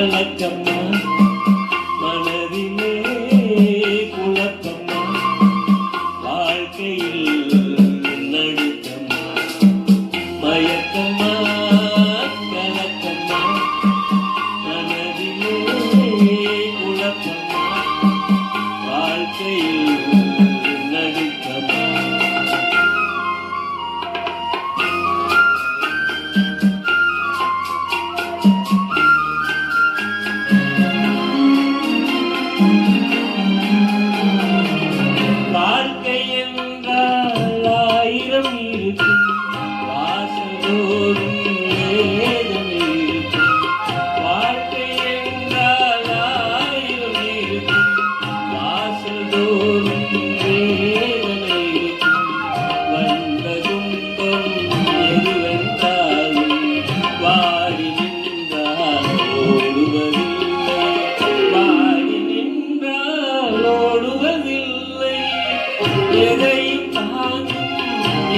கலக்கம்மா மனதிலே குழப்பம்மா வாழ்க்கையில் நடுக்கம்மா மயக்கம்மா கலக்கம்மா மனதிலே குழப்பம்மா வாழ்க்கையில் நடுக்கம்மா எதையும் தாங்கும்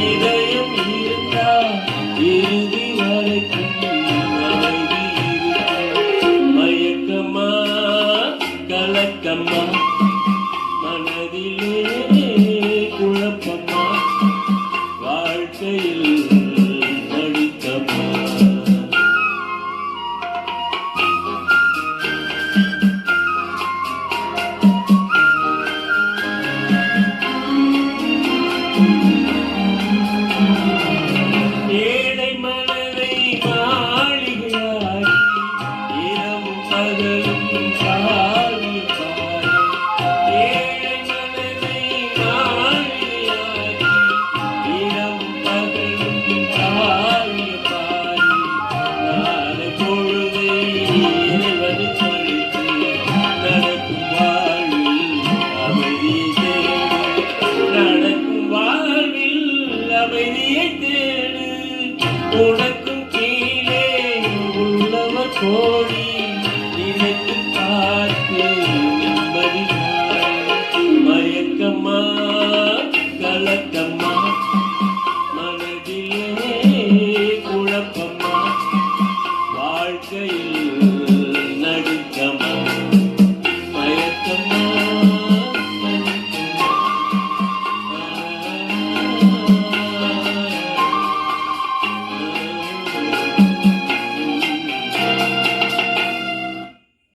இதயம் இருந்தால் இறுதி வரைக்கும் மயக்கம்மா கலக்கம்மா மனதிலே குழப்பம்மா வாழ்க்கையில் நடுக்கம்மா ஏழை மனதை மாளிகையாய் இரவும் பகலும் காவியம் பாடி ஏழை மனதை மாளிகையாய் இரவும் பகலும் காவியம் பாடி நாளை பொழுதை இறைவனை தொழித்து நடக்கும் வாழ்வில் அமைதியை தேடு நடக்கும் வாழ்வில் அமைதியை தேடு உனக்கும் கீழே உள்ளவர் கோடி நினைத்து